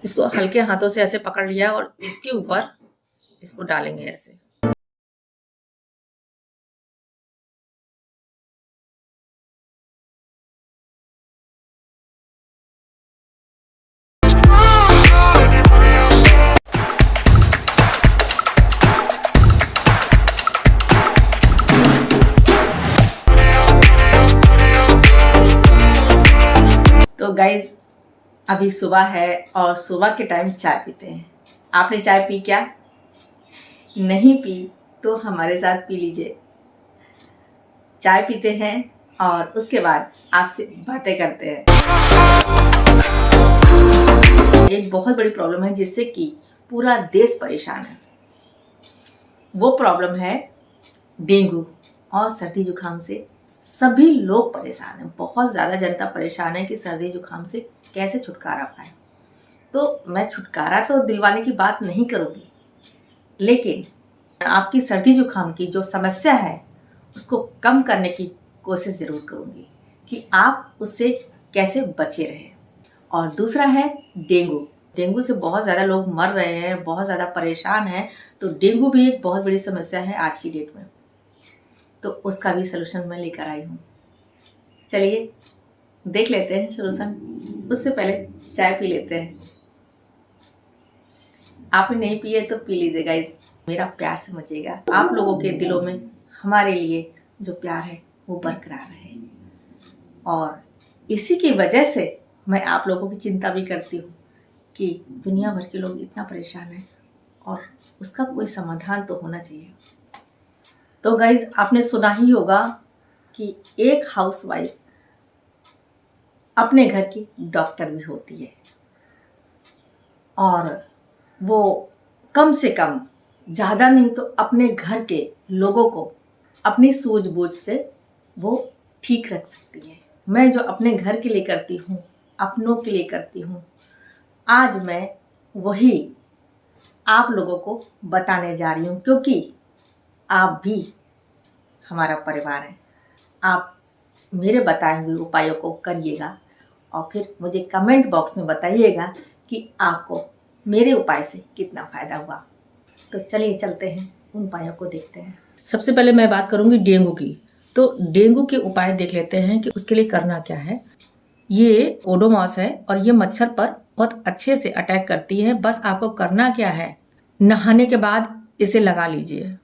इसको हल्के हाथों से ऐसे पकड़ लिया और इसके ऊपर इसको डालेंगे ऐसे। तो गाइज अभी सुबह है और सुबह के टाइम चाय पीते हैं। आपने चाय पी क्या? नहीं पी तो हमारे साथ पी लीजिए। चाय पीते हैं और उसके बाद आपसे बातें करते हैं। एक बहुत बड़ी प्रॉब्लम है जिससे कि पूरा देश परेशान है। वो प्रॉब्लम है डेंगू और सर्दी जुकाम से सभी लोग परेशान हैं। बहुत ज़्यादा जनता परेशान है कि सर्दी जुकाम से कैसे छुटकारा पाए। तो मैं छुटकारा तो दिलवाने की बात नहीं करूँगी, लेकिन आपकी सर्दी जुकाम की जो समस्या है उसको कम करने की कोशिश ज़रूर करूँगी कि आप उससे कैसे बचे रहें। और दूसरा है डेंगू। डेंगू से बहुत ज़्यादा लोग मर रहे हैं, बहुत ज़्यादा परेशान हैं। तो डेंगू भी एक बहुत बड़ी समस्या है आज की डेट में, तो उसका भी सलूशन मैं लेकर आई हूँ। चलिए देख लेते हैं सलूशन। उससे पहले चाय पी लेते हैं। आपने नहीं पी है तो पी लीजिए गाइस, मेरा प्यार समझिएगा। आप लोगों के दिलों में हमारे लिए जो प्यार है वो बरकरार रहे, और इसी की वजह से मैं आप लोगों की चिंता भी करती हूँ कि दुनिया भर के लोग इतना परेशान हैं और उसका कोई समाधान तो होना चाहिए। तो गाइज आपने सुना ही होगा कि एक हाउसवाइफ अपने घर की डॉक्टर भी होती है, और वो कम से कम, ज़्यादा नहीं तो अपने घर के लोगों को अपनी सूझबूझ से वो ठीक रख सकती है। मैं जो अपने घर के लिए करती हूँ, अपनों के लिए करती हूँ, आज मैं वही आप लोगों को बताने जा रही हूँ, क्योंकि आप भी हमारा परिवार है। आप मेरे बताए हुए उपायों को करिएगा और फिर मुझे कमेंट बॉक्स में बताइएगा कि आपको मेरे उपाय से कितना फ़ायदा हुआ। तो चलिए चलते हैं, उन उपायों को देखते हैं। सबसे पहले मैं बात करूंगी डेंगू की। तो डेंगू के उपाय देख लेते हैं कि उसके लिए करना क्या है। ये ओडोमॉस है और ये मच्छर पर बहुत अच्छे से अटैक करती है। बस आपको करना क्या है, नहाने के बाद इसे लगा लीजिए।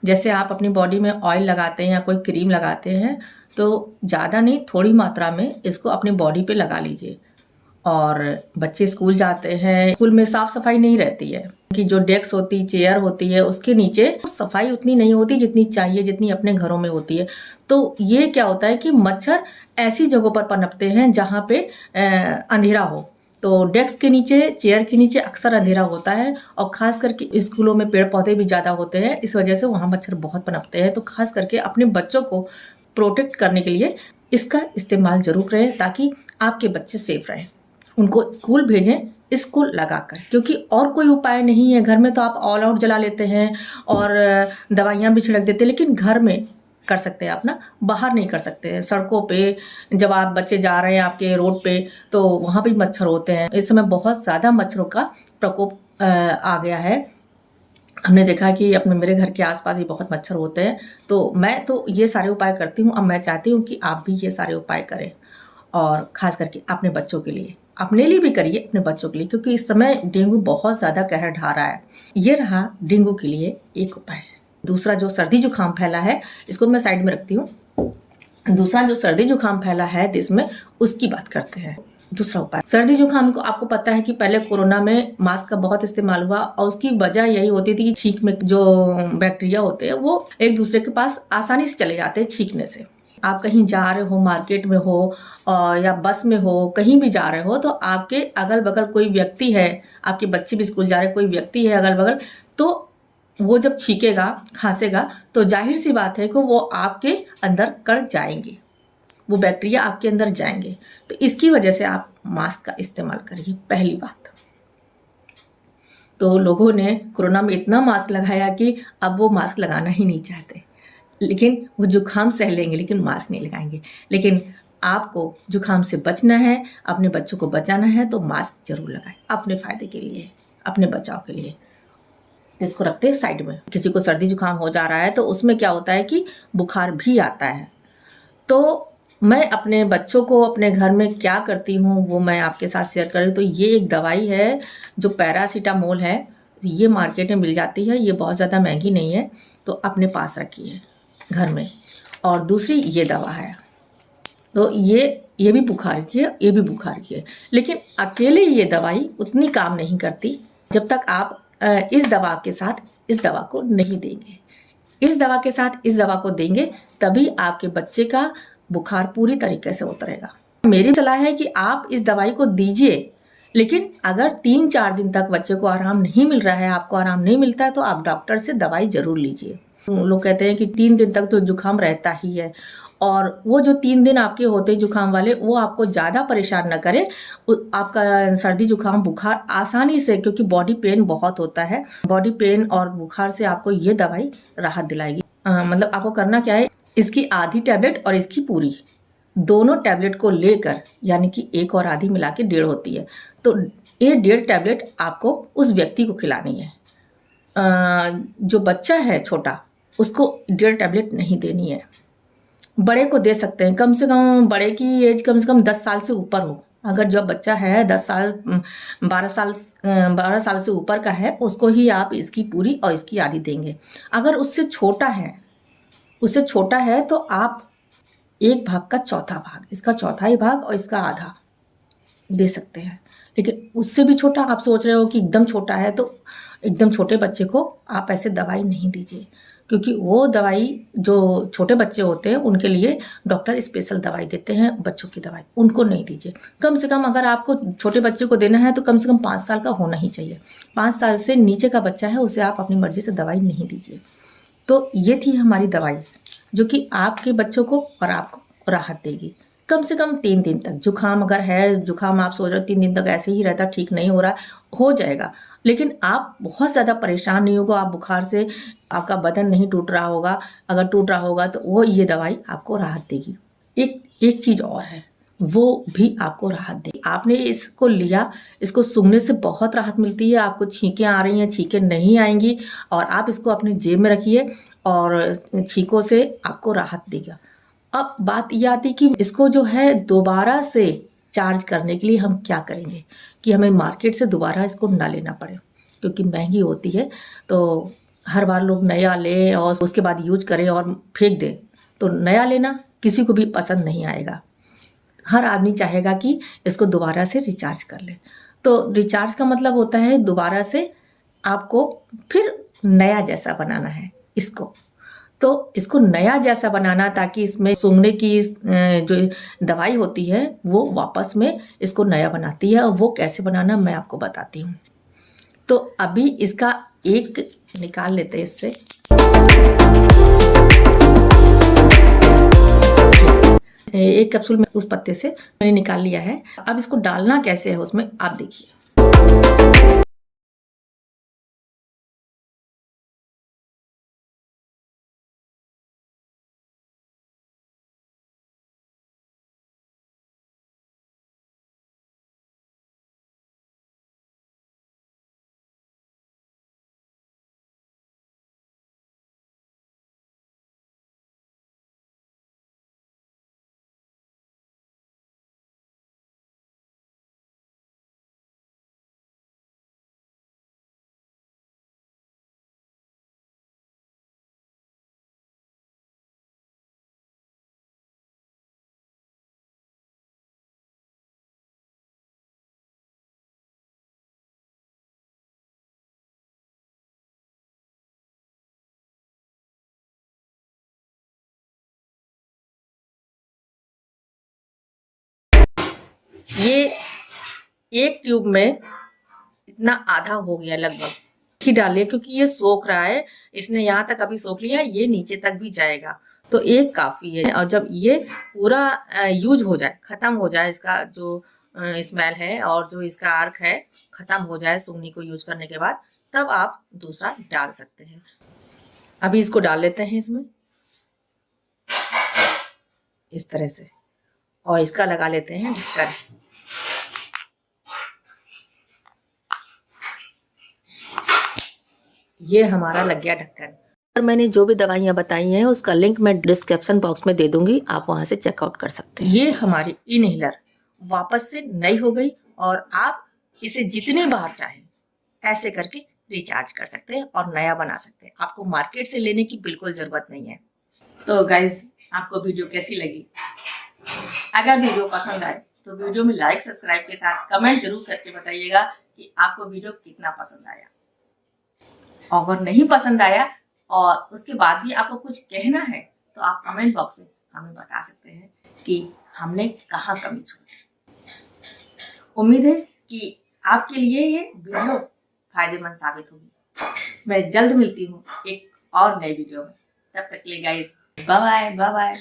जैसे आप अपनी बॉडी में ऑयल लगाते हैं या कोई क्रीम लगाते हैं, तो ज़्यादा नहीं, थोड़ी मात्रा में इसको अपनी बॉडी पे लगा लीजिए। और बच्चे स्कूल जाते हैं, स्कूल में साफ सफाई नहीं रहती है कि जो डेस्क होती, चेयर होती है, उसके नीचे सफाई उतनी नहीं होती जितनी चाहिए, जितनी अपने घरों में होती है। तो ये क्या होता है कि मच्छर ऐसी जगहों पर पनपते हैं जहाँ पे अंधेरा हो। तो डेस्क के नीचे, चेयर के नीचे अक्सर अंधेरा होता है, और खास करके स्कूलों में पेड़ पौधे भी ज़्यादा होते हैं, इस वजह से वहाँ मच्छर बहुत पनपते हैं। तो खास करके अपने बच्चों को प्रोटेक्ट करने के लिए इसका इस्तेमाल जरूर करें, ताकि आपके बच्चे सेफ रहें। उनको स्कूल भेजें इसको लगाकर, क्योंकि और कोई उपाय नहीं है। घर में तो आप ऑल आउट जला लेते हैं और दवाइयाँ भी छिड़क देते हैं, लेकिन घर में कर सकते हैं आप ना, बाहर नहीं कर सकते हैं। सड़कों पे जब आप बच्चे जा रहे हैं आपके रोड पे, तो वहाँ भी मच्छर होते हैं। इस समय बहुत ज़्यादा मच्छरों का प्रकोप आ गया है। हमने देखा कि अपने मेरे घर के आसपास ही बहुत मच्छर होते हैं। तो मैं तो ये सारे उपाय करती हूँ। अब मैं चाहती हूँ कि आप भी ये सारे उपाय करें, और ख़ास करके अपने बच्चों के लिए, अपने लिए भी करिए, अपने बच्चों के लिए, क्योंकि इस समय डेंगू बहुत ज़्यादा कहर ढा रहा है। ये रहा डेंगू के लिए एक उपाय। दूसरा जो सर्दी जुकाम फैला है, इसको मैं साइड में रखती हूँ। दूसरा जो सर्दी जुकाम फैला है देश में, उसकी बात करते हैं। दूसरा उपाय, सर्दी जुकाम को आपको पता है कि पहले कोरोना में मास्क का बहुत इस्तेमाल हुआ, और उसकी वजह यही होती थी कि छींक में जो बैक्टीरिया होते हैं वो एक दूसरे के पास आसानी से चले जाते हैं छींकने से। आप कहीं जा रहे हो, मार्केट में हो या बस में हो, कहीं भी जा रहे हो, तो आपके अगल बगल कोई व्यक्ति है, आपके बच्चे भी स्कूल जा रहे, कोई व्यक्ति है अगल बगल, तो वो जब छींकेगा, खांसेगा, तो जाहिर सी बात है कि वो आपके अंदर कड़ जाएंगे, वो बैक्टीरिया आपके अंदर जाएंगे। तो इसकी वजह से आप मास्क का इस्तेमाल करिए, पहली बात। तो लोगों ने कोरोना में इतना मास्क लगाया कि अब वो मास्क लगाना ही नहीं चाहते, लेकिन वो जुकाम सह लेंगे लेकिन मास्क नहीं लगाएंगे। लेकिन आपको जुकाम से बचना है, अपने बच्चों को बचाना है तो मास्क जरूर लगाएं अपने फ़ायदे के लिए, अपने बचाव के लिए। इसको रखते हैं साइड में। किसी को सर्दी जुकाम हो जा रहा है तो उसमें क्या होता है कि बुखार भी आता है। तो मैं अपने बच्चों को अपने घर में क्या करती हूँ वो मैं आपके साथ शेयर कर रही हूँ। तो ये एक दवाई है जो पैरासीटामोल है, ये मार्केट में मिल जाती है, ये बहुत ज़्यादा महंगी नहीं है, तो अपने पास रखिए घर में। और दूसरी ये दवा है, तो ये भी बुखार की है, ये भी बुखार की है, लेकिन अकेले ये दवाई उतनी काम नहीं करती जब तक आप इस दवा के साथ इस दवा को नहीं देंगे। इस दवा के साथ इस दवा को देंगे तभी आपके बच्चे का बुखार पूरी तरीके से उतरेगा। मेरी सलाह है कि आप इस दवाई को दीजिए, लेकिन अगर 3-4 दिन तक बच्चे को आराम नहीं मिल रहा है, आपको आराम नहीं मिलता है, तो आप डॉक्टर से दवाई ज़रूर लीजिए। लोग कहते हैं कि 3 दिन तक तो जुकाम रहता ही है, और वो जो 3 दिन आपके होते हैं जुकाम वाले, वो आपको ज़्यादा परेशान न करे। आपका सर्दी जुकाम बुखार आसानी से, क्योंकि बॉडी पेन बहुत होता है, बॉडी पेन और बुखार से आपको ये दवाई राहत दिलाएगी। मतलब आपको करना क्या है, इसकी आधी टैबलेट और इसकी पूरी, दोनों टैबलेट को लेकर, यानी कि एक और आधी मिला के 1.5 होती है, तो ये 1.5 टैबलेट आपको उस व्यक्ति को खिलानी है। जो बच्चा है छोटा, उसको 1.5 टैबलेट नहीं देनी है। बड़े को दे सकते हैं, कम से कम बड़े की एज कम से कम 10 साल से ऊपर हो। अगर जो बच्चा है 10 साल 12 साल से ऊपर का है, उसको ही आप इसकी पूरी और इसकी आधी देंगे। अगर उससे छोटा है तो आप 1 भाग का चौथा भाग, इसका चौथाई भाग और इसका आधा दे सकते हैं। लेकिन उससे भी छोटा, आप सोच रहे हो कि एकदम छोटा है, तो एकदम छोटे बच्चे को आप ऐसे दवाई नहीं दीजिए, क्योंकि वो दवाई जो छोटे बच्चे होते हैं उनके लिए डॉक्टर स्पेशल दवाई देते हैं, बच्चों की दवाई उनको नहीं दीजिए। कम से कम अगर आपको छोटे बच्चे को देना है तो कम से कम 5 साल का होना ही चाहिए। 5 साल से नीचे का बच्चा है, उसे आप अपनी मर्जी से दवाई नहीं दीजिए। तो ये थी हमारी दवाई, जो कि आपके बच्चों को और आपको राहत देगी कम से कम 3 दिन तक। जुकाम अगर है, जुकाम आप सोच रहे हो 3 दिन तक ऐसे ही रहता, ठीक नहीं हो रहा, हो जाएगा, लेकिन आप बहुत ज़्यादा परेशान नहीं होगा। आप बुखार से आपका बदन नहीं टूट रहा होगा, अगर टूट रहा होगा तो वो ये दवाई आपको राहत देगी। एक चीज़ और है, वो भी आपको राहत दे। आपने इसको लिया, इसको सूंघने से बहुत राहत मिलती है, आपको छींकें आ रही हैं, छींकें नहीं आएंगी, और आप इसको अपनी जेब में रखिए और छींकों से आपको राहत देगा। अब बात यह आती कि इसको जो है दोबारा से चार्ज करने के लिए हम क्या करेंगे, कि हमें मार्केट से दोबारा इसको ना लेना पड़े, क्योंकि महंगी होती है। तो हर बार लोग नया लें और उसके बाद यूज करें और फेंक दें, तो नया लेना किसी को भी पसंद नहीं आएगा। हर आदमी चाहेगा कि इसको दोबारा से रिचार्ज कर ले। तो रिचार्ज का मतलब होता है दोबारा से आपको फिर नया जैसा बनाना है इसको। तो इसको नया जैसा बनाना, ताकि इसमें सूंघने की जो दवाई होती है वो वापस में इसको नया बनाती है। और वो कैसे बनाना मैं आपको बताती हूँ। तो अभी इसका एक निकाल लेते हैं इससे। एक कैप्सूल में उस पत्ते से मैंने निकाल लिया है। अब इसको डालना कैसे है उसमें आप देखिए। ये एक ट्यूब में इतना आधा हो गया लगभग ही डालिए, क्योंकि ये सोख रहा है, इसने यहाँ तक अभी सोख लिया, ये नीचे तक भी जाएगा, तो एक काफी है। और जब ये पूरा यूज हो जाए, खत्म हो जाए, इसका जो स्मेल है और जो इसका अर्क है खत्म हो जाए सूंघनी को यूज करने के बाद, तब आप दूसरा डाल सकते हैं। अभी इसको डाल लेते हैं इसमें इस तरह से, और इसका लगा लेते हैं ढक्कन। ये हमारा लग गया ढक्कन। और मैंने जो भी दवाइयाँ बताई हैं उसका लिंक मैं डिस्क्रिप्शन बॉक्स में दे दूंगी, आप वहां से चेकआउट कर सकते हैं। ये हमारी इनहेलर वापस से नई हो गई और आप इसे जितनी बार चाहें ऐसे करके रिचार्ज कर सकते हैं और नया बना सकते हैं। आपको मार्केट से लेने की बिल्कुल जरूरत नहीं है। तो गाइज, आपको वीडियो कैसी लगी? अगर वीडियो पसंद आए तो वीडियो में लाइक सब्सक्राइब के साथ कमेंट जरूर करके बताइएगा कि आपको वीडियो कितना पसंद आया। अगर नहीं पसंद आया और उसके बाद भी आपको कुछ कहना है तो आप कमेंट बॉक्स में हमें बता सकते हैं कि हमने कहाँ कमी छोड़ी। उम्मीद है कि आपके लिए ये वीडियो फायदेमंद साबित होगी। मैं जल्द मिलती हूँ एक और नए वीडियो में। तब तक के लिए गाइस, बाय बाय।